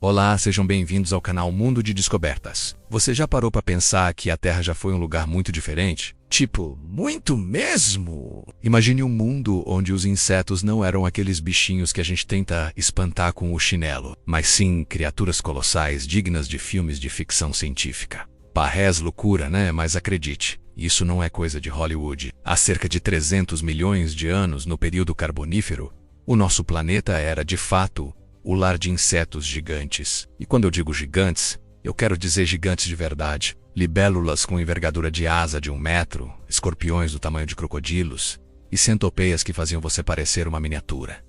Olá, sejam bem-vindos ao canal Mundo de Descobertas. Você já parou para pensar que a Terra já foi um lugar muito diferente? Tipo, muito mesmo? Imagine um mundo onde os insetos não eram aqueles bichinhos que a gente tenta espantar com o chinelo, mas sim criaturas colossais dignas de filmes de ficção científica. Parece loucura, né? Mas acredite, isso não é coisa de Hollywood. Há cerca de 300 milhões de anos, no período Carbonífero, o nosso planeta era, de fato, o lar de insetos gigantes. E quando eu digo gigantes, eu quero dizer gigantes de verdade. Libélulas com envergadura de asa de 1 metro, escorpiões do tamanho de crocodilos e centopeias que faziam você parecer uma miniatura.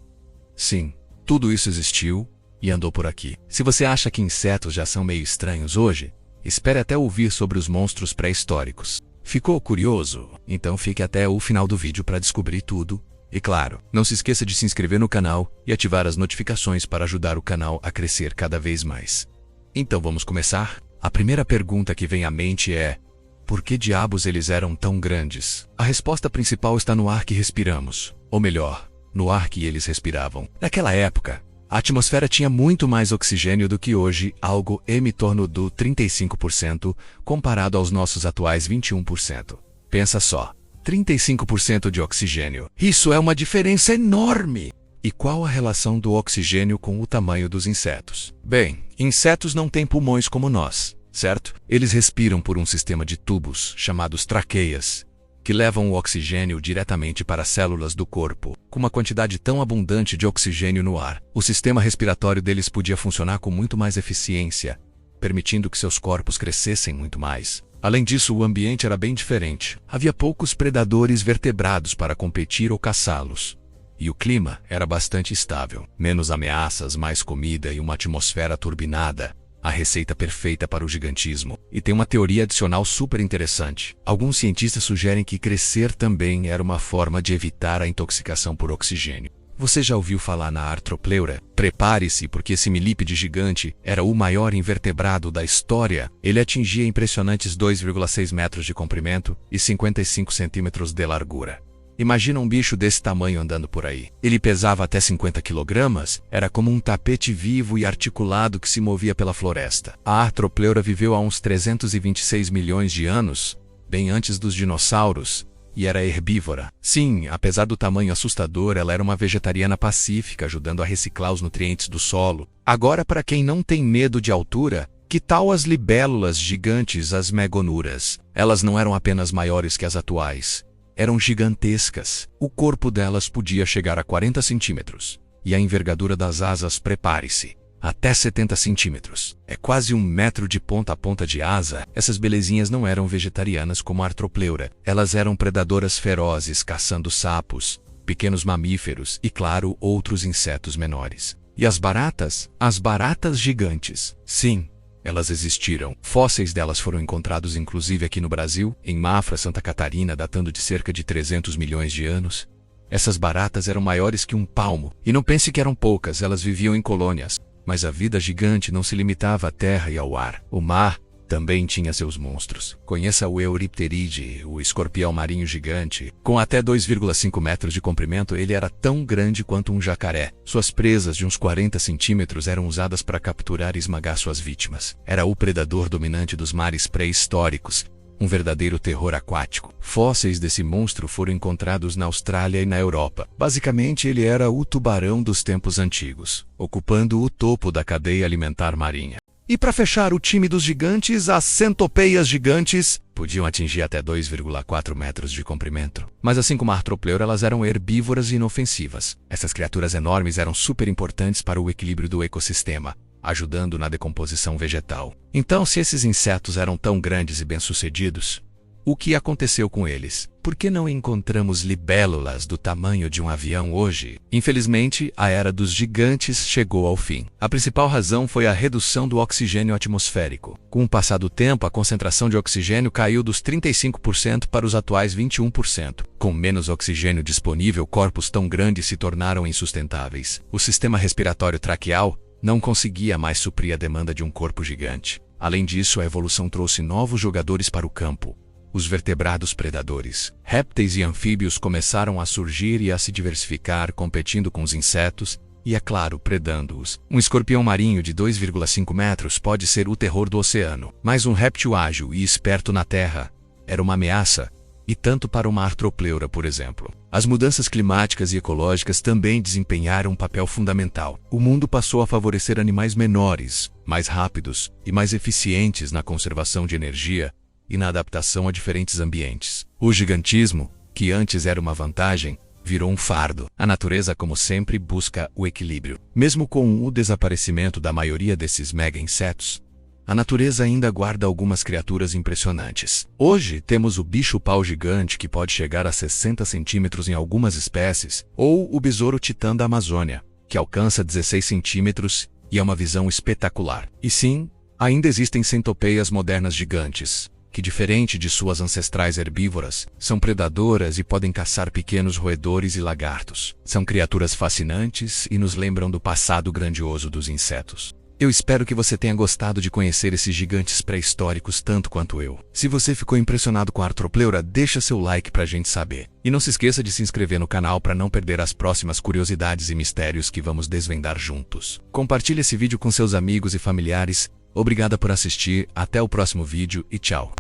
Sim, tudo isso existiu e andou por aqui. Se você acha que insetos já são meio estranhos hoje, espere até ouvir sobre os monstros pré-históricos. Ficou curioso? Então fique até o final do vídeo para descobrir tudo. E claro, não se esqueça de se inscrever no canal e ativar as notificações para ajudar o canal a crescer cada vez mais. Então vamos começar? A primeira pergunta que vem à mente é: por que diabos eles eram tão grandes? A resposta principal está no ar que respiramos, ou melhor, no ar que eles respiravam. Naquela época, a atmosfera tinha muito mais oxigênio do que hoje, algo em torno do 35% comparado aos nossos atuais 21%. Pensa só. 35% de oxigênio. Isso é uma diferença enorme! E qual a relação do oxigênio com o tamanho dos insetos? Bem, insetos não têm pulmões como nós, certo? Eles respiram por um sistema de tubos, chamados traqueias, que levam o oxigênio diretamente para as células do corpo. Com uma quantidade tão abundante de oxigênio no ar, o sistema respiratório deles podia funcionar com muito mais eficiência, permitindo que seus corpos crescessem muito mais. Além disso, o ambiente era bem diferente. Havia poucos predadores vertebrados para competir ou caçá-los. E o clima era bastante estável. Menos ameaças, mais comida e uma atmosfera turbinada. A receita perfeita para o gigantismo. E tem uma teoria adicional super interessante. Alguns cientistas sugerem que crescer também era uma forma de evitar a intoxicação por oxigênio. Você já ouviu falar na artropleura? Prepare-se, porque esse milípede gigante era o maior invertebrado da história. Ele atingia impressionantes 2,6 metros de comprimento e 55 centímetros de largura. Imagina um bicho desse tamanho andando por aí. Ele pesava até 50 quilogramas, era como um tapete vivo e articulado que se movia pela floresta. A artropleura viveu há uns 326 milhões de anos, bem antes dos dinossauros, e era herbívora. Sim, apesar do tamanho assustador, ela era uma vegetariana pacífica, ajudando a reciclar os nutrientes do solo. Agora, para quem não tem medo de altura, que tal as libélulas gigantes, as megonuras? Elas não eram apenas maiores que as atuais, eram gigantescas. O corpo delas podia chegar a 40 centímetros. E a envergadura das asas, prepare-se, até 70 centímetros. É quase 1 metro de ponta a ponta de asa. Essas belezinhas não eram vegetarianas como a artropleura. Elas eram predadoras ferozes, caçando sapos, pequenos mamíferos e, claro, outros insetos menores. E as baratas? As baratas gigantes. Sim, elas existiram. Fósseis delas foram encontrados inclusive aqui no Brasil, em Mafra, Santa Catarina, datando de cerca de 300 milhões de anos. Essas baratas eram maiores que um palmo. E não pense que eram poucas, elas viviam em colônias. Mas a vida gigante não se limitava à terra e ao ar. O mar também tinha seus monstros. Conheça o Euripteride, o escorpião marinho gigante. Com até 2,5 metros de comprimento, ele era tão grande quanto um jacaré. Suas presas de uns 40 centímetros eram usadas para capturar e esmagar suas vítimas. Era o predador dominante dos mares pré-históricos. Um verdadeiro terror aquático. Fósseis desse monstro foram encontrados na Austrália e na Europa. Basicamente, ele era o tubarão dos tempos antigos, ocupando o topo da cadeia alimentar marinha. E para fechar o time dos gigantes, as centopeias gigantes podiam atingir até 2,4 metros de comprimento. Mas assim como a artropleura, elas eram herbívoras e inofensivas. Essas criaturas enormes eram super importantes para o equilíbrio do ecossistema, ajudando na decomposição vegetal. Então, se esses insetos eram tão grandes e bem-sucedidos, o que aconteceu com eles? Por que não encontramos libélulas do tamanho de um avião hoje? Infelizmente, a era dos gigantes chegou ao fim. A principal razão foi a redução do oxigênio atmosférico. Com o passar do tempo, a concentração de oxigênio caiu dos 35% para os atuais 21%. Com menos oxigênio disponível, corpos tão grandes se tornaram insustentáveis. O sistema respiratório traqueal não conseguia mais suprir a demanda de um corpo gigante. Além disso, a evolução trouxe novos jogadores para o campo. Os vertebrados predadores. Répteis e anfíbios começaram a surgir e a se diversificar, competindo com os insetos e, é claro, predando-os. Um escorpião marinho de 2,5 metros pode ser o terror do oceano, mas um réptil ágil e esperto na terra era uma ameaça, e tanto para uma artropleura, por exemplo. As mudanças climáticas e ecológicas também desempenharam um papel fundamental. O mundo passou a favorecer animais menores, mais rápidos e mais eficientes na conservação de energia e na adaptação a diferentes ambientes. O gigantismo, que antes era uma vantagem, virou um fardo. A natureza, como sempre, busca o equilíbrio. Mesmo com o desaparecimento da maioria desses mega-insetos, a natureza ainda guarda algumas criaturas impressionantes. Hoje, temos o bicho-pau gigante que pode chegar a 60 centímetros em algumas espécies, ou o besouro-titã da Amazônia, que alcança 16 centímetros e é uma visão espetacular. E sim, ainda existem centopeias modernas gigantes, que, diferente de suas ancestrais herbívoras, são predadoras e podem caçar pequenos roedores e lagartos. São criaturas fascinantes e nos lembram do passado grandioso dos insetos. Eu espero que você tenha gostado de conhecer esses gigantes pré-históricos tanto quanto eu. Se você ficou impressionado com a artropleura, deixa seu like pra gente saber. E não se esqueça de se inscrever no canal para não perder as próximas curiosidades e mistérios que vamos desvendar juntos. Compartilhe esse vídeo com seus amigos e familiares. Obrigada por assistir, até o próximo vídeo e tchau.